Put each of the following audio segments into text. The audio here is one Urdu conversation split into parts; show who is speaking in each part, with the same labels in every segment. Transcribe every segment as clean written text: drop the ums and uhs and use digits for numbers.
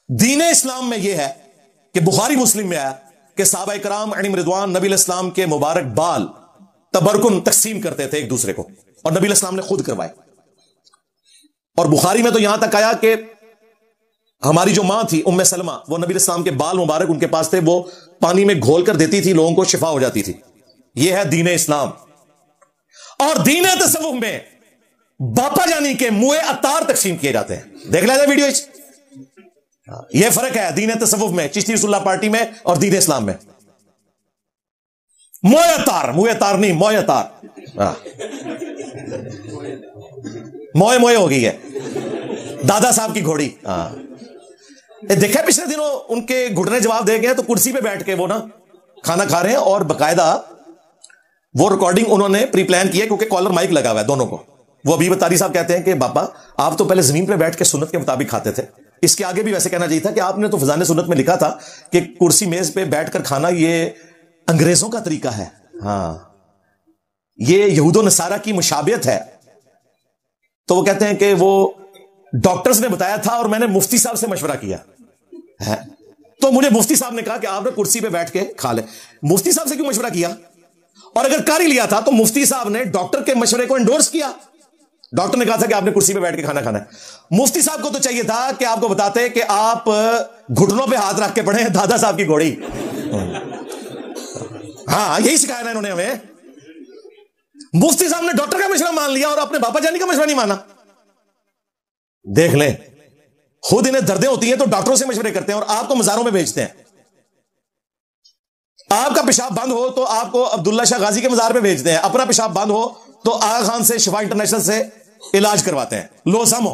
Speaker 1: دین اسلام میں یہ ہے کہ بخاری مسلم میں آیا کہ صحابہ کرام علیہم رضوان نبی علیہ السلام کے مبارک بال تبرکن تقسیم کرتے تھے ایک دوسرے کو، اور نبی علیہ السلام نے خود کروائے. اور بخاری میں تو یہاں تک آیا کہ ہماری جو ماں تھی ام سلمہ، وہ نبی علیہ السلام کے بال مبارک ان کے پاس تھے، وہ پانی میں گھول کر دیتی تھی، لوگوں کو شفا ہو جاتی تھی. یہ ہے دین اسلام. اور دین تصوف میں باپا جانی کے منہ عطار تقسیم کیے جاتے ہیں. دیکھ لیتے ویڈیو. یہ فرق ہے دین تصوف میں، چشتی رسول اللہ پارٹی میں اور دین اسلام میں. موئے اتار نہیں، موئے اتار. موئے ہو گئی ہے دادا صاحب کی گھوڑی. دیکھا پچھلے دنوں ان کے گھٹنے جواب دے گئے تو کرسی پہ بیٹھ کے وہ نا کھانا کھا رہے ہیں، اور باقاعدہ وہ ریکارڈنگ انہوں نے پری پلان کی ہے کیونکہ کالر مائک لگا ہوا ہے دونوں کو. وہ ابھی بتاری صاحب کہتے ہیں کہ باپا آپ تو پہلے زمین پہ بیٹھ کے سنت کے مطابق کھاتے تھے. اس کے آگے بھی ویسے کہنا چاہیے تھا کہ آپ نے تو فضان سنت میں لکھا تھا کہ کرسی میز پہ بیٹھ کر کھانا یہ انگریزوں کا طریقہ ہے. ہاں، یہ یہود و نصارہ کی مشابہت ہے. تو وہ کہتے ہیں کہ وہ ڈاکٹرز نے بتایا تھا اور میں نے مفتی صاحب سے مشورہ کیا ہے، تو مجھے مفتی صاحب نے کہا کہ آپ نے کرسی پہ بیٹھ کے کھا لیں. مفتی صاحب سے کیوں مشورہ کیا؟ اور اگر کر ہی لیا تھا تو مفتی صاحب نے ڈاکٹر کے مشورے کو انڈورس کیا. ڈاکٹر نے کہا تھا کہ آپ نے کرسی پہ بیٹھ کے کھانا کھانا ہے. مفتی صاحب کو تو چاہیے تھا کہ آپ کو بتاتے کہ آپ گھٹنوں پہ ہاتھ رکھ کے پڑھیں دادا صاحب کی گھوڑی. ہاں، یہی سکھایا نا انہوں نے ہمیں. مفتی صاحب نے ڈاکٹر کا مشورہ مان لیا اور اپنے باپا جانی کا مشورہ نہیں مانا. دیکھ لیں، خود انہیں دردیں ہوتی ہیں تو ڈاکٹروں سے مشورے کرتے ہیں اور آپ کو مزاروں میں بھیجتے ہیں. آپ کا پیشاب بند ہو تو آپ کو عبداللہ شاہ غازی کے مزار پہ بھیجتے ہیں، اپنا پیشاب بند ہو تو آغا خان سے شفا انٹرنیشنل سے علاج کرواتے ہیں. لو سمو.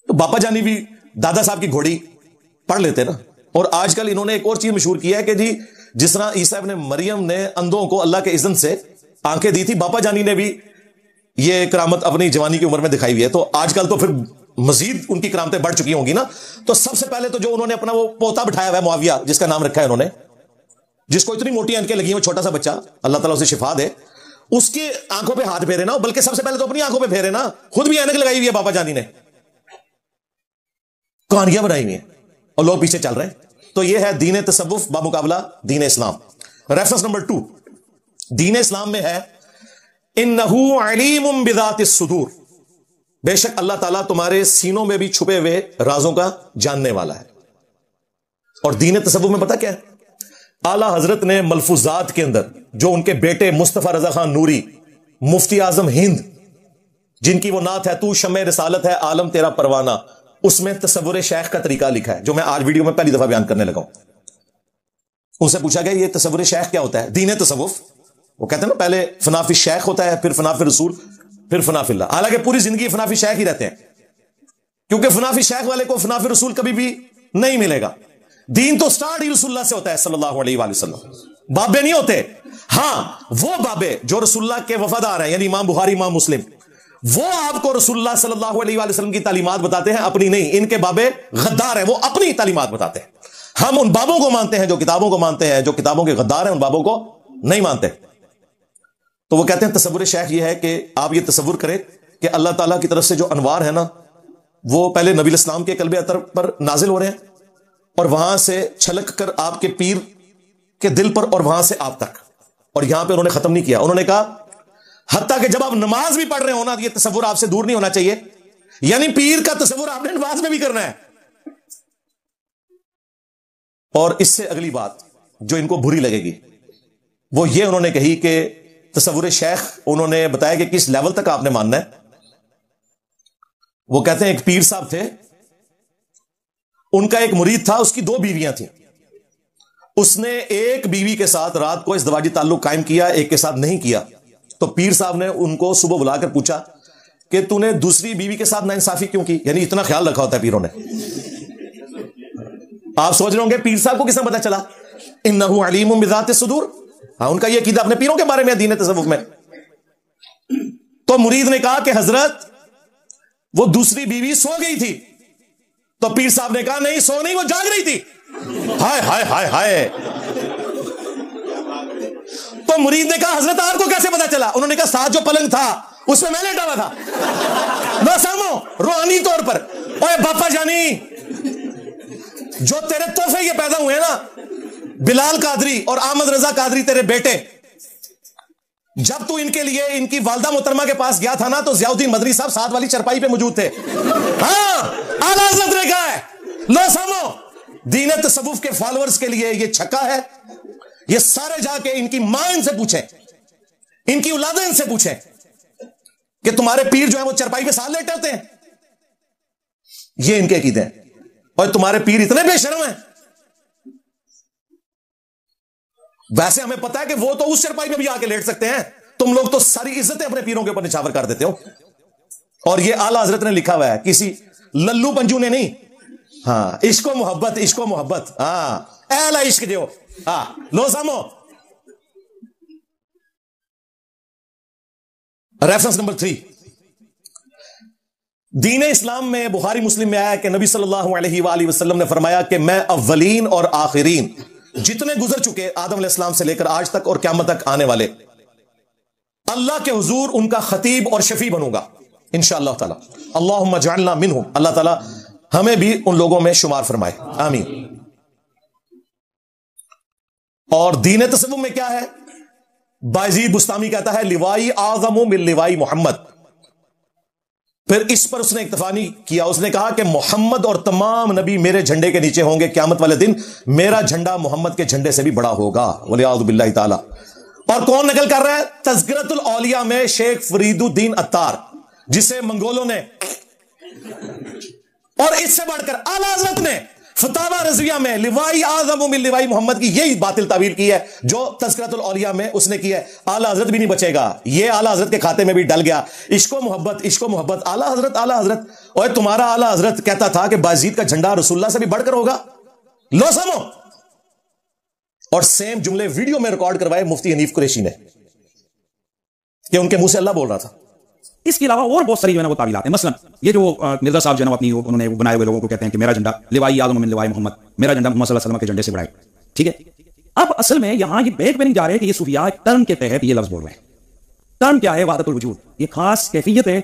Speaker 1: تو باپا جانی بھی دادا صاحب کی گھوڑی پڑھ لیتے نا. اور آج کل انہوں نے ایک اور چیز مشہور کی ہے کہ جی جس طرح عیسیٰ ابن مریم نے اندھوں کو اللہ کے اذن سے آنکھیں دی تھی، باپا جانی نے بھی یہ کرامت اپنی جوانی کی عمر میں دکھائی ہوئی ہے. تو آج کل تو پھر مزید ان کی کرامتیں بڑھ چکی ہوں گی نا. تو سب سے پہلے تو جو انہوں نے اپنا وہ پوتا بٹھایا ہوا ہے معاویہ، جس کا نام رکھا ہے انہوں نے، جس کو اتنی موٹی آنکھیں لگی ہیں، وہ چھوٹا سا بچہ، اللہ تعالیٰ اسے شفا دے، اس کی آنکھوں پہ ہاتھ پھیرے نا. بلکہ سب سے پہلے تو اپنی آنکھوں پہ پھیرے نا. خود بھی اینک لگائی ہوئی ہے باپا جانی نے، کہانیاں بنائی ہوئی ہیں اور لوگ پیچھے چل رہے ہیں. تو یہ ہے دین تصوف بمقابلہ دین اسلام. ریفرنس نمبر 2 دین اسلام میں ہے انہ علیم بذات الصدور، بے شک اللہ تعالیٰ تمہارے سینوں میں بھی چھپے ہوئے رازوں کا جاننے والا ہے. اور دین تصوف میں پتہ کیا ہے؟ اعلیٰ حضرت نے ملفوظات کے اندر جو ان کے بیٹے مصطفیٰ رضا خان نوری، مفتی اعظم ہند، جن کی وہ نعت ہے تو شمع رسالت ہے عالم تیرا پروانہ، اس میں تصور شیخ کا طریقہ لکھا ہے جو میں آج ویڈیو میں پہلی دفعہ بیان کرنے لگا ہوں. ان سے پوچھا گیا یہ تصور شیخ کیا ہوتا ہے؟ دین تصوف، وہ کہتے ہیں نا پہلے فنا فی شیخ ہوتا ہے، پھر فنا فی رسول، پھر فنا فی اللہ. حالانکہ پوری زندگی فنا فی شیخ ہی رہتے ہیں، کیونکہ فنا فی شیخ والے کو فنا فی رسول کبھی بھی نہیں ملے گا. دین تو سٹارٹ ہی رسول اللہ سے ہوتا ہے صلی اللہ علیہ وآلہ وسلم. بابے نہیں ہوتے. ہاں، وہ بابے جو رسول اللہ کے وفادار ہیں، یعنی امام بخاری، امام مسلم، وہ آپ کو رسول اللہ صلی اللہ علیہ وآلہ وسلم کی تعلیمات بتاتے ہیں، اپنی نہیں. ان کے بابے غدار ہیں، وہ اپنی تعلیمات بتاتے ہیں. ہم ان بابوں کو مانتے ہیں جو کتابوں کو مانتے ہیں، جو کتابوں کے غدار ہیں ان بابوں کو نہیں مانتے. تو وہ کہتے ہیں تصور شیخ یہ ہے کہ آپ یہ تصور کریں کہ اللہ تعالیٰ کی طرف سے جو انوار ہے نا، وہ پہلے نبی الاسلام کے قلب اطہر پر نازل ہو رہے ہیں اور وہاں سے چھلک کر آپ کے پیر کے دل پر اور وہاں سے آپ تک. اور یہاں پہ انہوں نے ختم نہیں کیا. انہوں نے کہا حتیٰ کہ جب آپ نماز بھی پڑھ رہے ہو نا، یہ تصور آپ سے دور نہیں ہونا چاہیے. یعنی پیر کا تصور آپ نے نماز میں بھی کرنا ہے. اور اس سے اگلی بات جو ان کو بری لگے گی وہ یہ انہوں نے کہی کہ تصور شیخ انہوں نے بتایا کہ کس لیول تک آپ نے ماننا ہے. وہ کہتے ہیں ایک پیر صاحب تھے، ان کا ایک مرید تھا، اس کی 2 بیویاں تھیں. اس نے ایک بیوی کے ساتھ رات کو ازدواجی تعلق قائم کیا، ایک کے ساتھ نہیں کیا. تو پیر صاحب نے ان کو صبح بلا کر پوچھا کہ تو نے دوسری بیوی کے ساتھ ناانصافی کیوں کی؟ یعنی اتنا خیال رکھا ہوتا ہے پیروں نے. آپ سوچ رہے ہوں گے پیر صاحب کو کس نے پتا چلا؟ انہ علیم بذات الصدور. ہاں، ان کا یہ عقیدہ اپنے پیروں کے بارے میں دین تصوف میں. تو مرید نے کہا کہ حضرت وہ دوسری بیوی سو گئی تھی. تو پیر صاحب نے کہا نہیں، سو نہیں، وہ جاگ رہی تھی. ہائے ہائے ہائے ہائے. تو مرید نے کہا حضرت آپ کو کیسے پتا چلا؟ انہوں نے کہا ساتھ جو پلنگ تھا اس میں لیٹا ہوا تھا. نو سامو روحانی طور پر. اوے باپا جانی, جو تیرے تحفے یہ پیدا ہوئے نا, بلال قادری اور احمد رضا قادری تیرے بیٹے, جب تو ان کے لیے ان کی والدہ محترمہ کے پاس گیا تھا نا, تو ضیاء الدین مدنی صاحب ساتھ والی چرپائی پہ موجود تھے. ہاں, اعلیٰ حضرت نے کہا ہے لو سامو, دین تصوف کے فالوورز کے لیے یہ چھکا ہے. یہ سارے جا کے ان کی ماں ان سے پوچھیں, ان کی اولادیں ان سے پوچھیں کہ تمہارے پیر جو ہے وہ چرپائی پہ ساتھ لیٹے ہوتے ہیں. یہ ان کے عقیدے ہیں. اور تمہارے پیر اتنے بے شرم ہیں. ویسے ہمیں پتا ہے کہ وہ تو اس چرپائی پہ بھی آ کے لیٹ سکتے ہیں. تم لوگ تو ساری عزتیں اپنے پیروں کے اوپر نچھاور کر دیتے ہو. اور یہ اعلیٰ حضرت نے لکھا ہوا ہے, کسی للو پنجو نے نہیں. ہاں, عشق و محبت, عشق و محبت. ہاں, اہل عشق جو. ہاں, لو سامو. ریفرنس نمبر 3, دین اسلام میں بخاری مسلم میں آیا کہ نبی صلی اللہ علیہ وآلہ وسلم نے فرمایا کہ میں اولین اور آخرین جتنے گزر چکے آدم علیہ السلام سے لے کر آج تک اور قیامت تک آنے والے, اللہ کے حضور ان کا خطیب اور شفیع بنوں گا انشاءاللہ تعالی. اللہم اجعلنا منہم, اللہ تعالی ہمیں بھی ان لوگوں میں شمار فرمائے, آمین. اور دین تصوف میں کیا ہے؟ بایزید بستامی کہتا ہے لوائی اعظم من لوائی محمد. پھر اس پر اس نے اکتفا نہیں کیا, اس نے کہا کہ محمد اور تمام نبی میرے جھنڈے کے نیچے ہوں گے قیامت والے دن, میرا جھنڈا محمد کے جھنڈے سے بھی بڑا ہوگا, والعیاذ باللہ تعالی. اور کون نقل کر رہا ہے؟ تذکرۃ الاولیاء میں شیخ فرید الدین عطار, جسے منگولوں نے, اور اس سے بڑھ کر اعلیٰ حضرت نے فتاوی رضویہ میں لوائی اعظم من لوائی محمد کی یہی باطل تعویل کی ہے جو تذکرۃ الاولیاء میں اس نے کی ہے. اعلیٰ حضرت بھی نہیں بچے گا, یہ اعلیٰ حضرت کے کھاتے میں بھی ڈل گیا. عشق و محبت, عشق و محبت, اعلیٰ حضرت, اعلیٰ حضرت. اور تمہارا اعلیٰ حضرت کہتا تھا کہ بایزید کا جھنڈا رسول اللہ سے بھی بڑھ کر ہوگا. لو سمو. اور سیم جملے ویڈیو میں ریکارڈ کروائے مفتی حنیف قریشی نے کہ ان کے منہ سے اللہ بول رہا تھا.
Speaker 2: اس کے علاوہ اور بہت ساری جو ہے نا وہ تعویلات ہیں. مثلا یہ جو مرزا صاحب جو ہے نا اپنی انہوں نے بنائے ہوئے لوگوں کو کہتے ہیں کہ میرا جھنڈا لوائی اعظم من لوائی محمد, میرا جھنڈا محمد صلی اللہ علیہ وسلم کے جھنڈے سے بڑا ہے. ٹھیک ہے, اب اصل میں یہاں یہ بیک پہ نہیں جا رہے کہ یہ صوفیاء ٹرم کے تحت یہ لفظ بول رہے ہیں. ٹرم کیا ہے؟ وحدت الوجود. یہ خاص کیفیت ہے,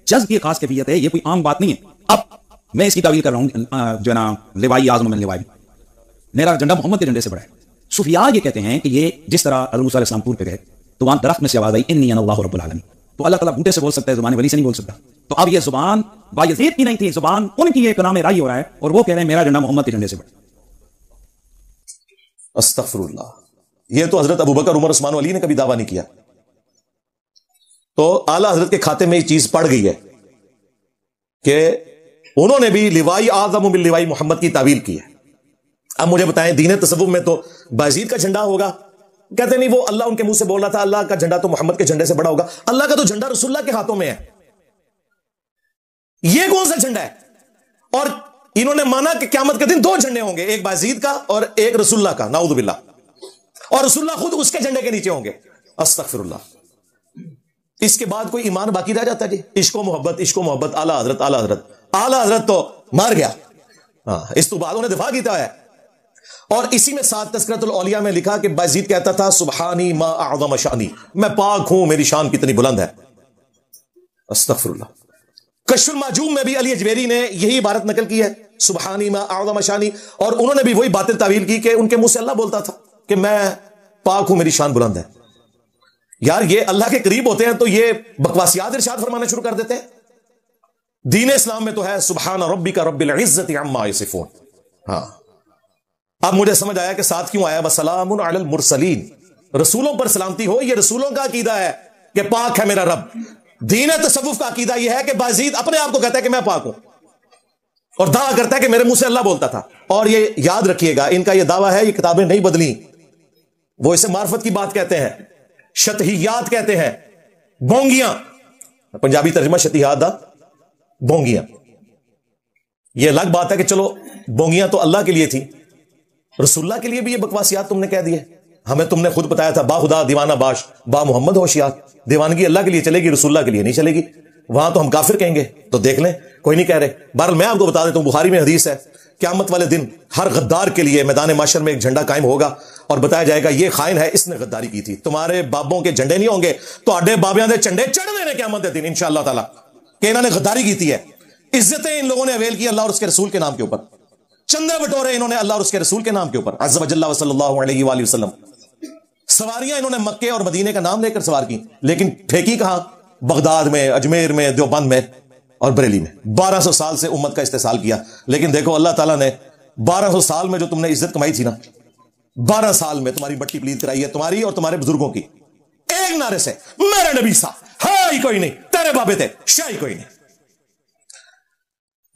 Speaker 2: جذب کی خاص کیفیت ہے, یہ کوئی عام بات نہیں ہے. اب میں اس کی تعویل کر رہا ہوں جو ہے نا لوائی اعظم من لوائی, میرا جھنڈا محمد کے جھنڈے سے بڑا ہے. صوفیاء یہ کہتے ہیں کہ یہ جس طرح حضرت موسیٰ علیہ السلام طور پہ گئے تو وہاں درخت میں سے آواز آئی انی انا اللہ رب العالمین, تو اللہ تعالیٰ بوٹے سے بول سکتا ہے, زبان ولی سے نہیں بول سکتا. تو اب یہ زبان بایزید کی نہیں تھی, زبان ان کی ایک نام رائی ہو رہا ہے, اور وہ کہہ رہے ہیں میرا جھنڈا محمد کے جھنڈے سے بڑا.
Speaker 1: استغفر اللہ. یہ تو حضرت ابوبکر, عمر, عثمان و علی نے کبھی دعویٰ نہیں کیا. تو اعلیٰ حضرت کے کھاتے میں یہ چیز پڑ گئی ہے کہ انہوں نے بھی لوائی اعظم من لوائی محمد کی تعویل کی ہے. اب مجھے بتائیں, دین تصوف میں تو بایزید کا جھنڈا ہوگا, کہتے نہیں وہ اللہ ان کے منہ سے بول رہا تھا, اللہ کا جھنڈا تو محمد کے جھنڈے سے بڑا ہوگا. اللہ کا تو جھنڈا رسول اللہ کے ہاتھوں میں ہے, یہ کون سا جھنڈا ہے؟ اور انہوں نے مانا کہ قیامت کے دن 2 جھنڈے ہوں گے, ایک بایزید کا اور ایک رسول اللہ کا, نعوذ باللہ. اور رسول اللہ خود اس کے جھنڈے کے نیچے ہوں گے. استغفر اللہ. اس کے بعد کوئی ایمان باقی رہ جاتا ہے جی؟ عشق و محبت, عشق و محبت, اعلیٰ حضرت, اعلیٰ حضرت. اعلیٰ حضرت تو مار گیا, ہاں, اس تو بعد انہیں دفاع کیتا ہے. اور اسی میں ساتھ تذکرۃ الاولیاء میں لکھا کہ بایزید کہتا تھا سبحانی ما اعظم شانی, میں پاک ہوں, میری شان کتنی بلند ہے. استغفر اللہ. کشف المعجوم میں بھی علی اجویری نے یہی عبارت نقل کی ہے, سبحانی ما اعظم شانی. اور انہوں نے بھی وہی باطل تعویل کی کہ ان کے منہ سے اللہ بولتا تھا کہ میں پاک ہوں, میری شان بلند ہے. یار یہ اللہ کے قریب ہوتے ہیں تو یہ بکواسیات ارشاد فرمانا شروع کر دیتے ہیں. دین اسلام میں تو ہے سبحان ربک رب العزت عما یصفون. ہاں, اب مجھے سمجھ آیا کہ ساتھ کیوں آیا وسلام علی المرسلین, رسولوں پر سلامتی ہو. یہ رسولوں کا عقیدہ ہے کہ پاک ہے میرا رب. دین تصوف کا عقیدہ یہ ہے کہ بایزید اپنے آپ کو کہتا ہے کہ میں پاک ہوں, اور دعویٰ کرتا ہے کہ میرے منہ سے اللہ بولتا تھا. اور یہ یاد رکھیے گا, ان کا یہ دعویٰ ہے, یہ کتابیں نہیں بدلی, وہ اسے معرفت کی بات کہتے ہیں, شتہیات کہتے ہیں, بونگیاں. پنجابی ترجمہ شتہیات دا بونگیاں. یہ الگ بات ہے کہ چلو بونگیاں تو اللہ کے لیے تھی, رسول اللہ کے لیے بھی یہ بکواسیات تم نے کہہ دیے. ہمیں تم نے خود بتایا تھا با خدا دیوانہ باش با محمد ہوشیار, دیوانگی اللہ کے لیے چلے گی, رسول اللہ کے لیے نہیں چلے گی. وہاں تو ہم کافر کہیں گے، تو دیکھ لیں، کوئی نہیں کہہ رہے۔ بہرحال میں آپ کو بتا دیتا ہوں، بخاری میں حدیث ہے، قیامت والے دن ہر غدار کے لیے میدان محشر میں ایک جھنڈا قائم ہوگا اور بتایا جائے گا یہ خائن ہے، اس نے غداری کی تھی۔ تمہارے بابوں کے جھنڈے نہیں ہوں گے، تو اڈے بابیاں دے جھنڈے چڑھنے نے قیامت کے دن انشاءاللہ تعالی، کہ انہوں نے غداری کی تھی ہے۔ عزتیں ان لوگوں نے اویل کی اللہ اور اس کے رسول کے نام کے اوپر، چندے بٹورے انہوں نے اللہ اور اس کے رسول کے نام کے اوپر، عز وجل و صلی اللہ علیہ وآلہ وسلم۔ سواریاں انہوں نے مکے اور مدینے کا نام لے کر سوار کی، لیکن پھینکی کہاں؟ بغداد میں، اجمیر میں، دیوبند میں اور بریلی میں۔ 1200 سال سے امت کا استحصال کیا، لیکن دیکھو اللہ تعالیٰ نے 1200 سال میں جو تم نے عزت کمائی تھی نا، 12 سال میں تمہاری بٹی پلید کرائی ہے، تمہاری اور تمہارے بزرگوں کی، ایک نعرے سے، میرے نبی سا ہائی کوئی نہیں، تیرے بابے تھے شاہی کوئی نہیں۔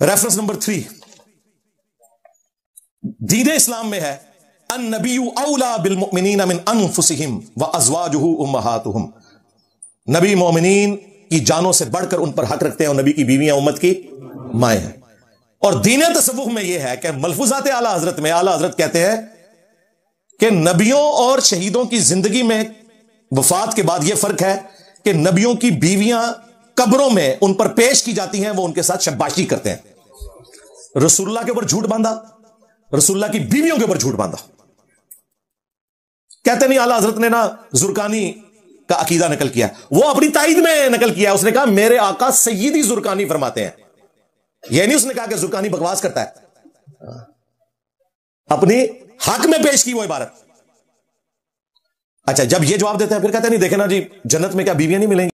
Speaker 1: ریفرنس نمبر 3 دین اسلام میں ہے، النبی اولا بالمؤمنین من انفسہم وازواجہ امہاتہم، نبی مومنین کی جانوں سے بڑھ کر ان پر حق رکھتے ہیں، اور نبی کی بیویاں امت کی مائیں ہیں۔ اور دین تصوف میں یہ ہے کہ ملفوظات اعلیٰ حضرت میں اعلیٰ حضرت کہتے ہیں کہ نبیوں اور شہیدوں کی زندگی میں وفات کے بعد یہ فرق ہے کہ نبیوں کی بیویاں قبروں میں ان پر پیش کی جاتی ہیں، وہ ان کے ساتھ شباشی کرتے ہیں۔ رسول اللہ کے اوپر جھوٹ باندھا، رسول اللہ کی بیویوں کے اوپر جھوٹ باندھا۔ کہتے نہیں اعلیٰ حضرت نے نا زرکانی کا عقیدہ نقل کیا، وہ اپنی تائید میں نقل کیا، اس نے کہا میرے آقا سیدی زرکانی فرماتے ہیں، یہ نہیں اس نے کہا کہ زرکانی بکواس کرتا ہے، اپنی حق میں پیش کی وہ عبارت۔ اچھا جب یہ جواب دیتے ہیں پھر کہتے ہیں نہیں دیکھیں نا جی جنت میں کیا بیویاں نہیں ملیں گی؟